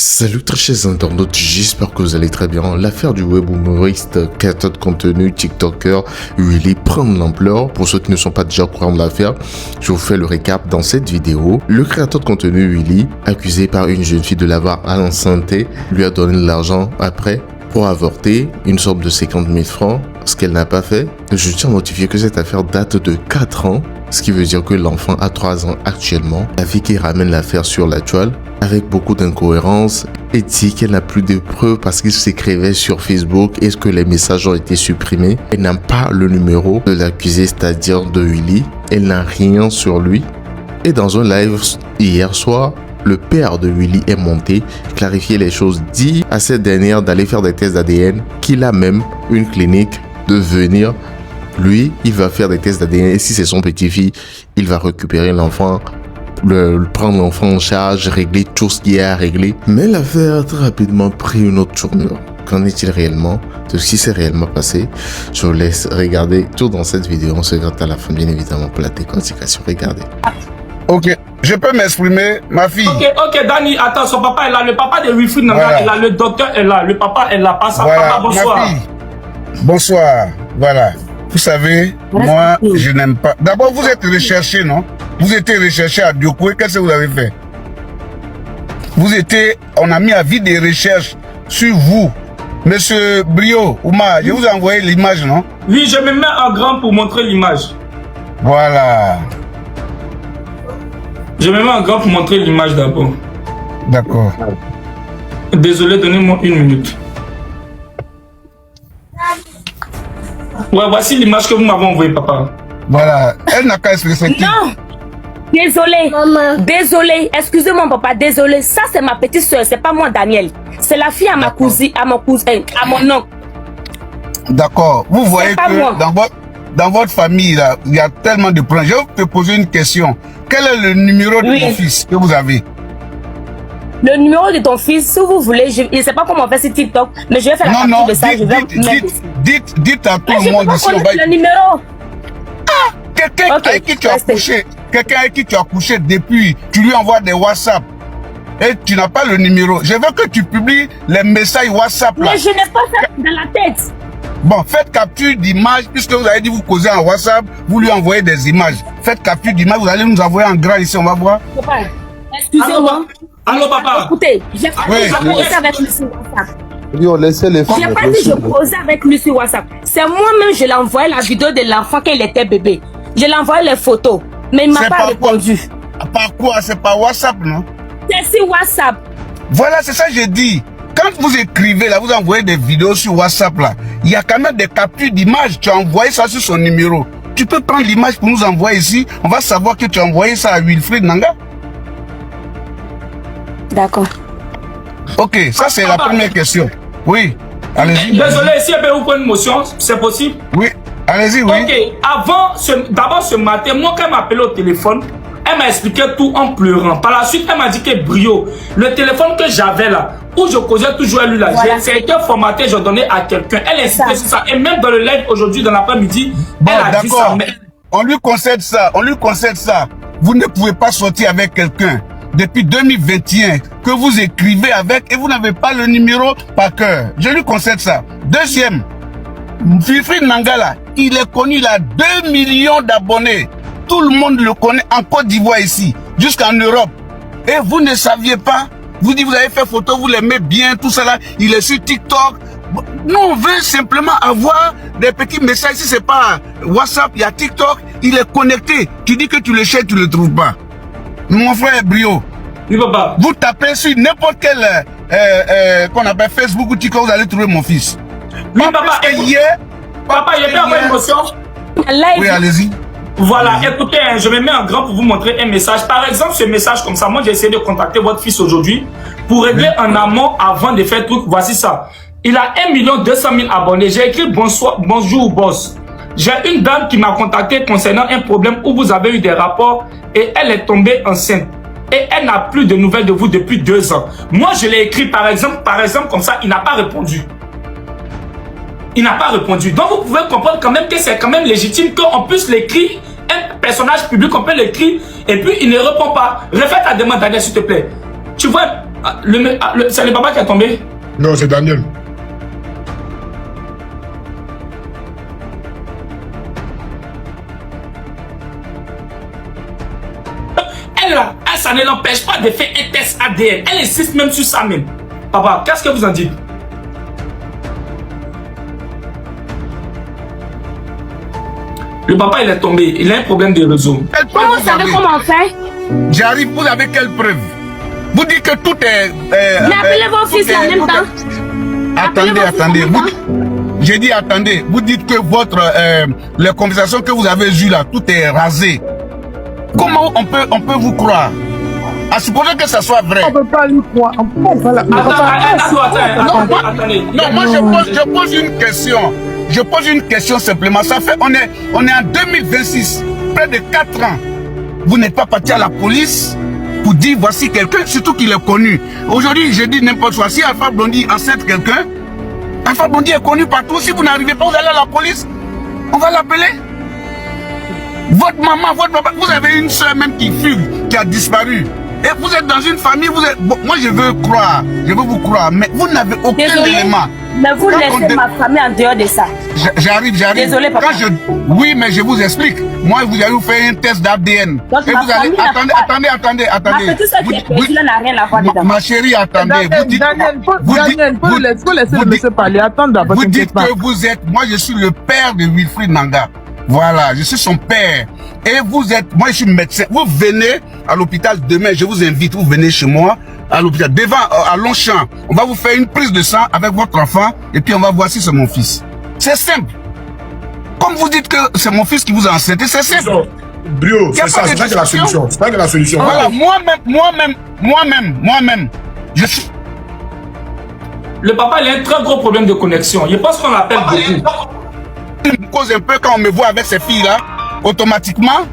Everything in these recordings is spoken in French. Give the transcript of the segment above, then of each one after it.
Salut très chers internautes, j'espère que vous allez très bien. L'affaire du web humoriste, créateur de contenu, TikToker, Willy prend de l'ampleur. Pour ceux qui ne sont pas déjà au courant de l'affaire, je vous fais le récap dans cette vidéo. Le créateur de contenu Willy, accusé par une jeune fille de l'avoir enceinté, lui a donné de l'argent après pour avorter, une somme de 50 000 francs, ce qu'elle n'a pas fait. Je tiens à notifier que cette affaire date de 4 ans, ce qui veut dire que l'enfant a 3 ans actuellement. La fille qui ramène l'affaire sur la toile, avec beaucoup d'incohérences, et dit qu'elle n'a plus de preuves parce qu'il s'écrivait sur Facebook et que les messages ont été supprimés. Elle n'a pas le numéro de l'accusé, c'est-à-dire de Willy. Elle n'a rien sur lui. Et dans un live hier soir, le père de Willy est monté, clarifier les choses, dit à cette dernière d'aller faire des tests d'ADN, qu'il a même une clinique, de venir. Lui, il va faire des tests d'ADN et si c'est son petit-fils, il va récupérer l'enfant, prendre l'enfant en charge, régler tout ce qu'il y a à régler. Mais l'affaire a très rapidement pris une autre tournure. Qu'en est-il réellement de ce qui s'est réellement passé? Je vous laisse regarder tout dans cette vidéo. On se verra à la fin, bien évidemment, pour la décortication. Regardez. Ok, je peux m'exprimer, ma fille. Ok, Dani, attends, son papa est là. Le papa de Wilfried Nanga est là. Le docteur est là. Le papa est là. Passe à papa, bonsoir. Ma fille. Bonsoir, voilà. Vous savez, moi, je n'aime pas. D'abord, vous êtes recherché, non? Vous étiez recherché à Diokoué. Qu'est-ce que vous avez fait? On a mis à vie des recherches sur vous. Monsieur Brio, Ouma, je vous ai envoyé l'image, non? Oui, je me mets en grand pour montrer l'image. Voilà. Je me mets en grand pour montrer l'image d'abord. D'accord. Désolé, donnez-moi une minute. Ouais, voici l'image que vous m'avez envoyée, papa. Voilà. Elle n'a qu'à expliquer. Non. Désolé. Maman. Désolé. Excusez-moi, papa. Désolé. Ça, c'est ma petite soeur. C'est pas moi, Daniel. C'est la fille à ma cousine, à mon cousin, à mon oncle. D'accord. Vous voyez que dans votre famille, là, il y a tellement de problèmes. Je vais te poser une question. Quel est le numéro de ton fils que vous avez? Le numéro de ton fils, si vous voulez, je ne sais pas comment on fait sur TikTok, mais je vais faire la capture de ça. Dites à tout le monde ici. Le numéro. Quelqu'un avec qui tu as couché, quelqu'un avec qui tu as couché depuis, tu lui envoies des WhatsApp et tu n'as pas le numéro. Je veux que tu publies les messages WhatsApp là. Mais je n'ai pas ça dans la tête. Bon, faites capture d'image, puisque vous avez dit vous causez en WhatsApp, vous lui envoyez des images. Faites capture d'image, vous allez nous envoyer en grand ici, on va voir. Papa, excusez-moi. Allô, papa. Écoutez, j'ai pas dit que je causais avec lui sur WhatsApp. J'ai pas dit que je causais avec lui sur WhatsApp. C'est moi-même, je l'ai envoyé la vidéo de l'enfant quand il était bébé. Je l'ai envoyé les photos, mais il m'a pas répondu. Par quoi? C'est par WhatsApp, non? C'est sur WhatsApp. Voilà, c'est ça que j'ai dit. Quand vous écrivez, là, vous envoyez des vidéos sur WhatsApp, là, il y a quand même des captures d'images. Tu as envoyé ça sur son numéro. Tu peux prendre l'image pour nous envoyer ici. On va savoir que tu as envoyé ça à Wilfried Nanga. D'accord. Ok, ça c'est la première question. Oui, allez-y. Désolé, si elle peut vous prendre une motion, c'est possible? Oui, allez-y, oui. Ok, d'abord ce matin, moi quand elle m'a appelé au téléphone, elle m'a expliqué tout en pleurant. Par la suite, elle m'a dit que Brio, le téléphone que j'avais là, où je causais toujours à lui là, voilà. J'ai été formaté, je donnais à quelqu'un. Elle insistait sur ça. Et même dans le live aujourd'hui, dans l'après-midi, bon, elle a dit ça. Mais... On lui concède ça, on lui concède ça. Vous ne pouvez pas sortir avec quelqu'un depuis 2021 que vous écrivez avec et vous n'avez pas le numéro par cœur. Je lui concède ça. Deuxième, Wilfried Nanga, il est connu, il a 2 millions d'abonnés. Tout le monde le connaît en Côte d'Ivoire ici, jusqu'en Europe. Et vous ne saviez pas. Vous dites, vous avez fait photo, vous l'aimez bien, tout ça là. Il est sur TikTok. Nous, on veut simplement avoir des petits messages. Si c'est pas WhatsApp, il y a TikTok. Il est connecté. Tu dis que tu le cherches, tu le trouves pas. Mon frère Brio, oui, papa. Vous tapez sur n'importe quel qu'on appelle Facebook ou TikTok, vous allez trouver mon fils. Oui, papa, papa, il y a pas une émotion. Oui, allez-y. Voilà, écoutez, je me mets en grand pour vous montrer un message. Par exemple, ce message comme ça, moi j'ai essayé de contacter votre fils aujourd'hui pour régler en amont avant de faire truc. Voici ça. Il a 1 200 000 abonnés. J'ai écrit bonjour boss. J'ai une dame qui m'a contacté concernant un problème où vous avez eu des rapports et elle est tombée enceinte. Et elle n'a plus de nouvelles de vous depuis 2 ans. Moi je l'ai écrit par exemple comme ça, il n'a pas répondu. Il n'a pas répondu. Donc vous pouvez comprendre quand même que c'est quand même légitime qu'on puisse l'écrire. Un personnage public, on peut l'écrire et puis il ne répond pas. Refais ta demande, Daniel, s'il te plaît. Tu vois, C'est le papa qui est tombé? Non, c'est Daniel. Ça ne l'empêche pas de faire un test ADN. Elle insiste même sur ça même. Papa, qu'est-ce que vous en dites? Le papa, il est tombé. Il a un problème de réseau. Comment vous savez comment faire? J'arrive, vous avez quelle preuve? Vous dites que tout est... Mais appelez vos fils en même temps. Attendez. J'ai dit attendez. Vous dites que les conversations que vous avez eues là, tout est rasé. Comment on peut vous croire? À supposer que ça soit vrai. On ne peut pas lui croire. Attendez. Non, moi je pose une question. Je pose une question simplement. Ça fait, on est en 2026, près de 4 ans. Vous n'êtes pas parti à la police pour dire voici quelqu'un, surtout qu'il est connu. Aujourd'hui, je dis n'importe quoi. Si Alpha Blondy enceinte quelqu'un, Alpha Blondy est connu partout. Si vous n'arrivez pas, vous allez à la police. On va l'appeler. Votre maman, votre papa, vous avez une soeur même qui fugue, qui a disparu. Et vous êtes dans une famille, vous êtes... Bon, moi je veux croire, je veux vous croire, mais vous n'avez aucun élément. Mais vous laissez ma famille en dehors de ça. J'arrive. Désolé, papa. Oui, mais je vous explique. Moi, vous allez vous faire un test d'ADN. Et vous allez... Attendez. Ma petite soeur qui est présidente n'a rien à voir dedans. Ma chérie, attendez. Daniel, faut laisser le monsieur parler. Attends d'abord. Vous dites que vous êtes... Moi, je suis le père de Wilfried Nanga. Voilà, je suis son père. Et vous êtes, moi je suis médecin. Vous venez à l'hôpital demain, je vous invite, vous venez chez moi à l'hôpital, devant, à Longchamp. On va vous faire une prise de sang avec votre enfant et puis on va voir si c'est mon fils. C'est simple. Comme vous dites que c'est mon fils qui vous a enceinté, c'est simple. Brio, c'est ça, c'est ça qui est la solution. C'est ça qui est la solution. Voilà, moi-même, je suis... Le papa, il a un très gros problème de connexion. Je pense qu'on l'appelle beaucoup. Il me cause un peu quand on me voit avec ces filles-là, automatiquement,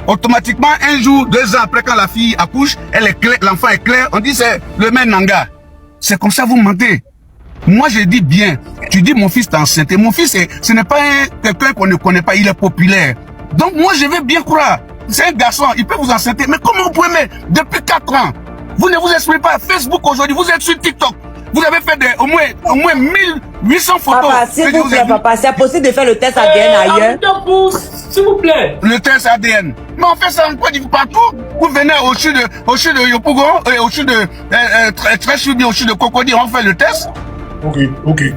un jour, 2 ans après, quand la fille accouche, elle est claire, l'enfant est clair, on dit c'est le même Nanga. C'est comme ça, vous mentez. Moi, je dis bien, tu dis mon fils t'a enceinte. Mon fils, ce n'est pas quelqu'un qu'on ne connaît pas, il est populaire. Donc moi, je veux bien croire. C'est un garçon, il peut vous enceinte. Mais comment vous pouvez mettre, depuis 4 ans, vous ne vous exprimez pas. Facebook aujourd'hui, vous êtes sur TikTok. Vous avez fait au moins 1800 photos. Papa, s'il vous plaît, papa, c'est possible de faire le test ADN ailleurs. S'il vous plaît. Le test ADN. Mais on fait ça en quoi partout. Vous venez au CHU de Yopougon, au CHU de Tréchoubi, au CHU de Cocody, on fait le test. Ok.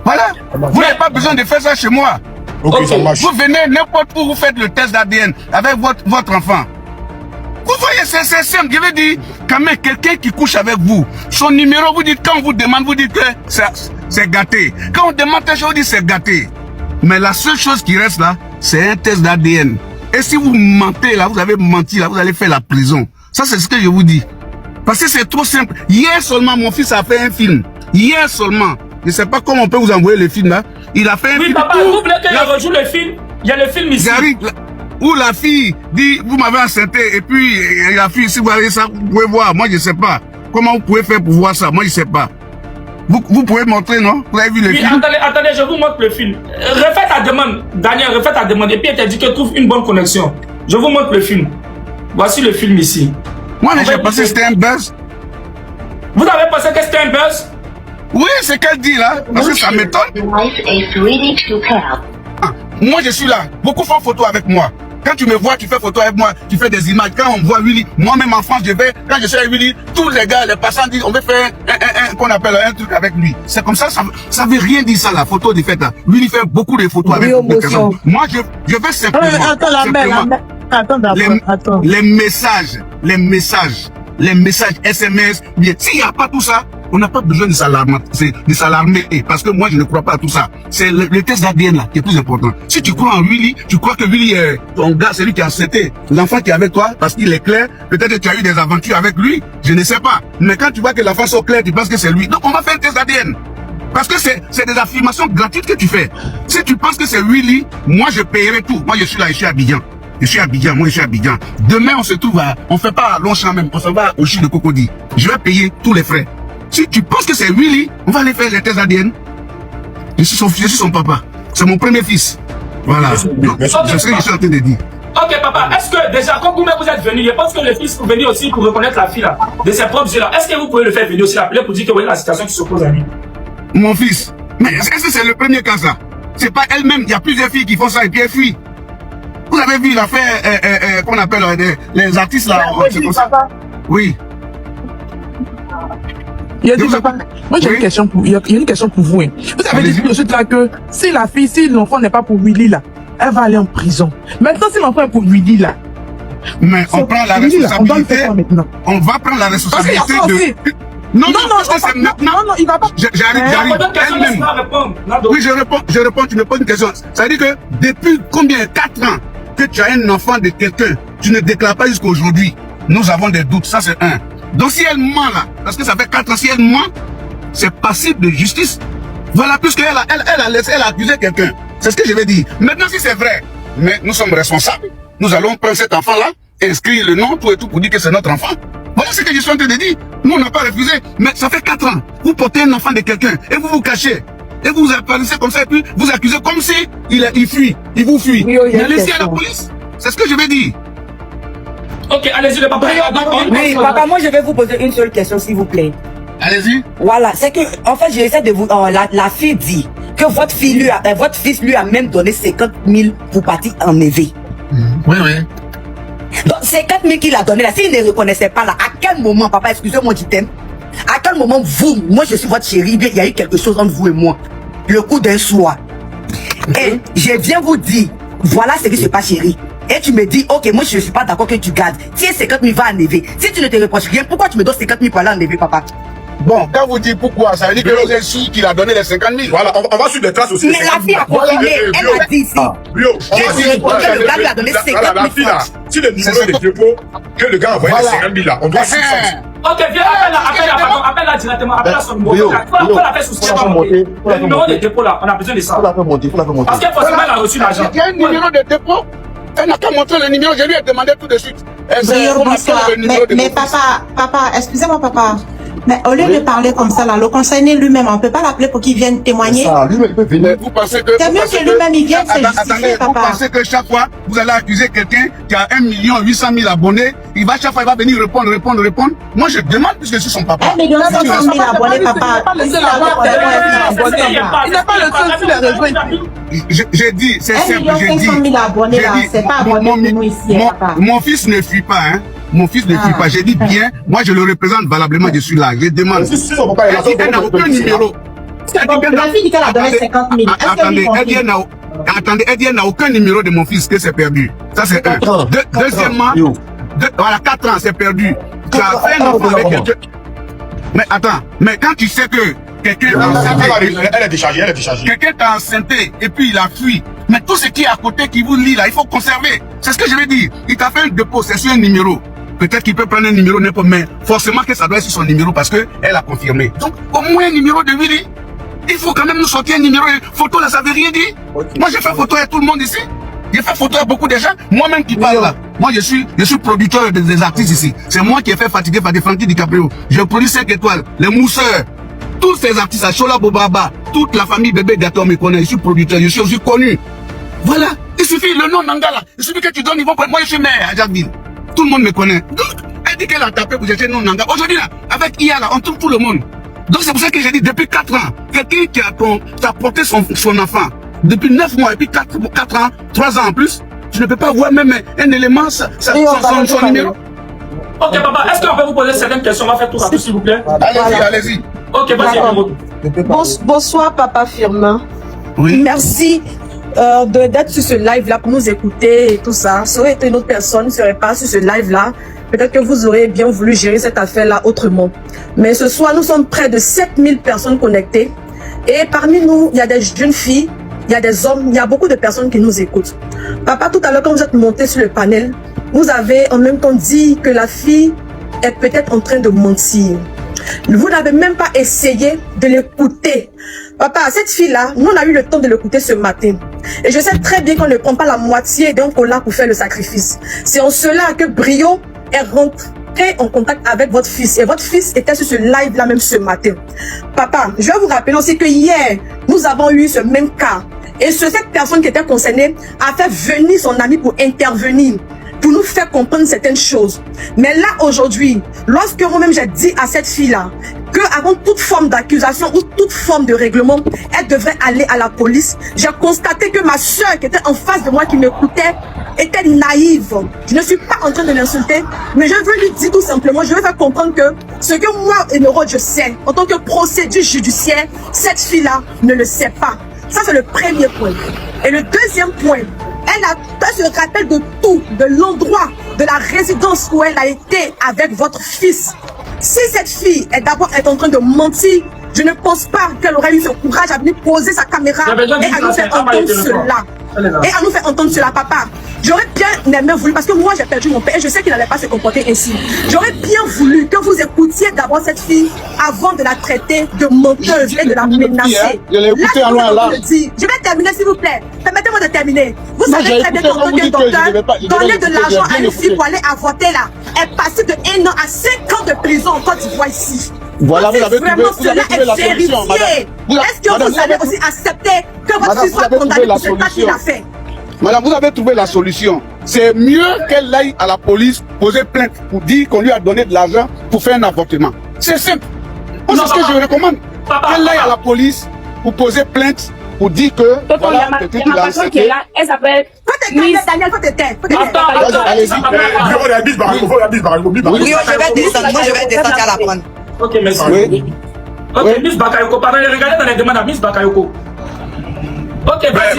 Voilà. Vous n'avez pas besoin de faire ça chez moi. Ok, ça marche. Vous venez n'importe où, vous faites le test d'ADN avec votre enfant. Vous voyez, c'est simple. Je veux dire, quand même, quelqu'un qui couche avec vous, son numéro, vous dites, quand on vous demande, vous dites que c'est gâté. Quand on demande quelque chose, vous dites c'est gâté. Mais la seule chose qui reste là, c'est un test d'ADN. Et si vous mentez là, vous avez menti là, vous allez faire la prison. Ça, c'est ce que je vous dis. Parce que c'est trop simple. Hier seulement, mon fils a fait un film. Hier seulement. Je ne sais pas comment on peut vous envoyer le film là. Il a fait un film. Oui, papa, vous voulez qu'il rejoue le film? Il y a le film ici. Où la fille dit, vous m'avez enceinté, et puis la fille, si vous avez ça, vous pouvez voir. Moi, je ne sais pas. Comment vous pouvez faire pour voir ça? Moi, je ne sais pas. Vous pouvez montrer, non? Vous avez vu le film? Attendez, je vous montre le film. Refais ta demande, Daniel, refais ta demande. Et puis, elle t'a dit qu'elle trouve une bonne connexion. Je vous montre le film. Voici le film ici. Moi, j'ai pensé que c'était un buzz. Vous avez pensé que c'était un buzz? Oui, c'est qu'elle dit là, parce que ça m'étonne. Moi, je suis là. Beaucoup font photo avec moi. Quand tu me vois, tu fais photo avec moi, tu fais des images. Quand on voit Willy, moi-même en France, quand je suis avec Willy, tous les gars, les passants disent, on veut faire qu'on appelle un truc avec lui. C'est comme ça, ça veut rien dire ça, la photo de fait là. Willy fait beaucoup de photos avec moi. Moi, je veux simplement. Attends. Les messages, SMS, bien. S'il n'y a pas tout ça, on n'a pas besoin de s'alarmer, parce que moi je ne crois pas à tout ça. C'est le test d'ADN là qui est plus important. Si tu crois en Willy, tu crois que Willy est ton gars, c'est lui qui a enceinté l'enfant qui est avec toi, parce qu'il est clair, peut-être que tu as eu des aventures avec lui, je ne sais pas. Mais quand tu vois que l'enfant sont clairs, tu penses que c'est lui. Donc on va faire un test d'ADN. Parce que c'est des affirmations gratuites que tu fais. Si tu penses que c'est Willy, moi je paierai tout. Moi je suis là, je suis à Abidjan. Moi je suis à Abidjan. Demain on se trouve on fait pas à Longchamp même, on s'en va au CHU de Cocody. Je vais payer tous les frais. Si tu penses que c'est Willy, on va aller faire les tests ADN. Je suis son papa. C'est mon premier fils. Voilà. C'est ce que je suis en train de dire. Ok, papa, est-ce que déjà, quand vous-même vous êtes venu, je pense que le fils peut venir aussi pour reconnaître la fille là, de ses propres yeux là. Est-ce que vous pouvez le faire venir aussi l'appeler pour dire que voilà la situation qui s'oppose à lui? Mon fils, mais est-ce que c'est le premier cas ça? C'est pas elle-même, il y a plusieurs filles qui font ça et puis elles fuient. Vous avez vu l'affaire qu'on appelle les artistes là, c'est comme ça. Oui. Il a dit, papa, moi j'ai une question pour, il y a une question pour vous. Hein. Vous avez dit tout de suite là que si l'enfant n'est pas pour Willy là, elle va aller en prison. Maintenant, si l'enfant est pour Willy là, mais on prend la responsabilité. On va prendre la responsabilité de. Non, non, il va pas. J'arrive. Oui, je réponds, tu me poses une question. Ça veut dire que depuis combien? 4 ans que tu as un enfant de quelqu'un, tu ne déclares pas jusqu'à aujourd'hui. Nous avons des doutes, ça c'est un. Donc si elle ment là, parce que ça fait 4 ans, si elle ment, c'est passible de justice. Voilà, puisqu'elle a accusé quelqu'un. C'est ce que je vais dire. Maintenant, si c'est vrai, mais nous sommes responsables, nous allons prendre cet enfant-là, inscrire le nom, tout et tout, pour dire que c'est notre enfant. Voilà ce que je suis en train de dire. Nous, on n'a pas refusé, mais ça fait 4 ans. Vous portez un enfant de quelqu'un et vous vous cachez. Et vous apparaissez comme ça et puis vous accusez comme si il fuit, il vous fuit. Oui, mais laissez à la police. C'est ce que je vais dire. Ok, allez-y, le papa. Oui, papa, moi je vais vous poser une seule question, s'il vous plaît. Allez-y. Voilà, c'est que, en fait, j'essaie de vous. La fille dit que votre fils lui a même donné 50 000 pour partir en éveil. Oui. Donc, 50 000 qu'il a donné là, s'il ne reconnaissait pas là, à quel moment, papa, excusez-moi du thème, à quel moment moi je suis votre chérie, il y a eu quelque chose entre vous et moi, le coup d'un soir. Et je viens vous dire, voilà ce qui se passe, chérie. Et tu me dis, ok, moi je ne suis pas d'accord que tu gardes. Si 50 000 va enlever, si tu ne te reproches rien, pourquoi tu me donnes 50 000 pour aller enlever, papa? Bon, quand vous dites pourquoi, ça veut dire que vous êtes sûr qu'il a donné les 50 000. Voilà, on va sur les traces aussi. Mais la fille a confirmé, elle a dit ici. Le gars lui a donné 50 000 la fille là, si le numéro de dépôt que le gars a envoyé les 50 000 là, on doit suivre ça. Ok, viens, appelle-la directement, appelle-la son numéro. Faut la faire sous le numéro de dépôt là, on a besoin de ça. Faut la faire monter. Parce que forcément elle a reçu l'argent. Il y a un numéro de dépôt. Elle n'a qu'à montrer le numéro, je lui ai demandé tout de suite. Mais papa, excusez-moi papa. Mais au lieu de parler comme ça là, le concerné lui-même, on ne peut pas l'appeler pour qu'il vienne témoigner. Vous pensez que c'est mieux que lui-même il vienne se justifier, papa. Vous pensez que chaque fois vous allez accuser quelqu'un qui a 1 800 000 abonnés, chaque fois il va venir répondre. Moi je demande puisque je suis son papa. 1 500 000 abonnés, papa. Il n'est pas le seul sur les réseaux. J'ai dit, c'est simple, 1 500 000 abonnés là, c'est pas abonné pour nous ici, papa. Mon fils ne fuit pas, hein. Mon fils ne fuit pas. J'ai dit bien, moi je le représente valablement, je suis là. Je demande. Elle n'a aucun numéro. La fille dit qu'elle a donné 50 000. Attendez, elle dit qu'elle n'a aucun numéro de mon fils que c'est perdu. Ça c'est un. Deuxièmement, voilà, 4 ans, c'est perdu. Tu as fait un enfant avec quelqu'un. Mais attends, mais quand tu sais que quelqu'un t'a enceinté, elle est déchargée. Quelqu'un t'a enceinté et puis il a fui. Mais tout ce qui est à côté qui vous lie là, il faut conserver. C'est ce que je vais dire. Il t'a fait un dépôt, c'est sur un numéro. Peut-être qu'il peut prendre un numéro n'importe, mais forcément que ça doit être sur son numéro parce que elle a confirmé. Donc au moins un numéro de Willy. Il faut quand même nous sortir un numéro. Photo là, ça veut rien dire. Moi j'ai fait photo à tout le monde ici. J'ai fait photo à beaucoup de gens. Moi-même qui parle là. Moi je suis producteur des artistes ici. C'est moi qui ai fait fatiguer par des Frankie DiCaprio. Je produis 5 étoiles, les mousseurs. Tous ces artistes à Chola Bobaba, toute la famille Bébé Gato me connaît. Je suis producteur, je suis aussi connu. Voilà. Il suffit le nom Nangala. Il suffit que tu donnes, ils vont prendre. Moi je suis maire à Jackville. Tout le monde me connaît. Donc, elle dit qu'elle a tapé pour chercher le nom Nanga. Aujourd'hui là, avec IA là, on trouve tout le monde. Donc c'est pour ça que j'ai dit depuis 4 ans, quelqu'un qui a porté son enfant depuis 9 mois et puis 4 ans, 3 ans en plus, tu ne peux pas voir même un élément, son numéro. Ok papa, est-ce qu'on peut vous poser certaines questions? On va faire tout ça, s'il vous plaît. Allez-y. Ok, vas-y. Bonsoir papa Firmin. Oui. Merci d'être sur ce live là pour nous écouter et tout ça. Ça aurait été une autre personne ne serait pas sur ce live là. Peut-être que vous aurez bien voulu gérer cette affaire là autrement. Mais ce soir, nous sommes près de 7000 personnes connectées. Et parmi nous, il y a des jeunes filles, il y a des hommes, il y a beaucoup de personnes qui nous écoutent. Papa, tout à l'heure, quand vous êtes monté sur le panel, vous avez en même temps dit que la fille est peut-être en train de mentir. Vous n'avez même pas essayé de l'écouter. Papa, cette fille-là, nous on a eu le temps de l'écouter ce matin. Et je sais très bien qu'on ne prend pas la moitié d'un collat pour faire le sacrifice. C'est en cela que Brio est rentré en contact avec votre fils. Et votre fils était sur ce live-là même ce matin. Papa, je vais vous rappeler aussi que hier, nous avons eu ce même cas. Et cette personne qui était concernée a fait venir son ami pour intervenir, pour nous faire comprendre certaines choses. Mais là, aujourd'hui, lorsque moi-même j'ai dit à cette fille-là que avant toute forme d'accusation ou toute forme de règlement, elle devrait aller à la police, j'ai constaté que ma soeur qui était en face de moi, qui m'écoutait, était naïve. Je ne suis pas en train de l'insulter, mais je veux lui dire tout simplement, je veux faire comprendre que ce que moi, Émeraude, je sais, en tant que procédure judiciaire, cette fille-là ne le sait pas. Ça, c'est le premier point. Et le deuxième point, elle se rappelle de tout, de l'endroit, de la résidence où elle a été avec votre fils. Si cette fille est d'abord en train de mentir, je ne pense pas qu'elle aurait eu ce courage à venir poser sa caméra et à nous faire entendre cela. Et à nous faire entendre cela, papa. J'aurais bien aimé voulu, parce que moi j'ai perdu mon père et je sais qu'il n'allait pas se comporter ainsi. J'aurais bien voulu que vous écoutiez d'abord cette fille avant de la traiter de menteuse et de la menacer. Je l'ai écouté en loin là. Je vais terminer s'il vous plaît. Permettez-moi de terminer. Vous savez très bien qu'en tant que docteur, donner de l'argent à une fille pour aller avorter là est passé de 1 an à 5 ans de prison en Côte d'Ivoire ici. Voilà, vous avez trouvé la solution, madame. Est-ce que vous allez aussi accepter que votre fils soit condamné pour ce pas qu'il a fait? Madame, vous avez trouvé la solution. C'est mieux qu'elle aille à la police poser plainte pour dire qu'on lui a donné de l'argent pour faire un avortement. C'est simple. C'est ce que je recommande. Qu'elle aille à la police pour poser plainte pour dire que voilà, quelqu'un qui l'a accepté. Elle s'appelle Daniel, faut te taire. Allez-y. Oui, je vais descendre. Moi, je vais descendre à la prendre. Ok, merci. Oui. Ok, Miss Bakayoko, pardon, regardez dans les demandes à Miss Bakayoko. Ok, vas-y.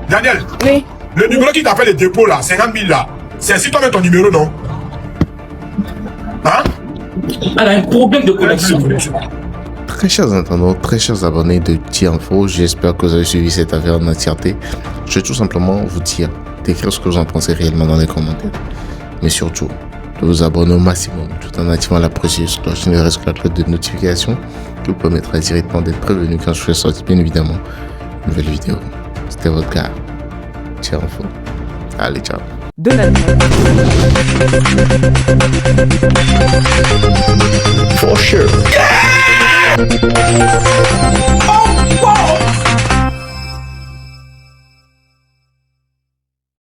Daniel. Oui. Le numéro qui t'a fait le dépôt là, 50 000 là, c'est si toi avec ton numéro, non? Hein? Elle a un problème de connexion. Très chers internautes, très chers abonnés de T-Info, j'espère que vous avez suivi cette affaire en entièreté. Je vais tout simplement vous dire d'écrire ce que vous en pensez réellement dans les commentaires. Mais surtout, de vous abonner au maximum tout en activant la précieuse cloche et la cloche de notification qui vous permettra directement d'être prévenu quand je ferai sortir bien évidemment une nouvelle vidéo. C'était votre gars, T-Info. Allez, ciao. For sure.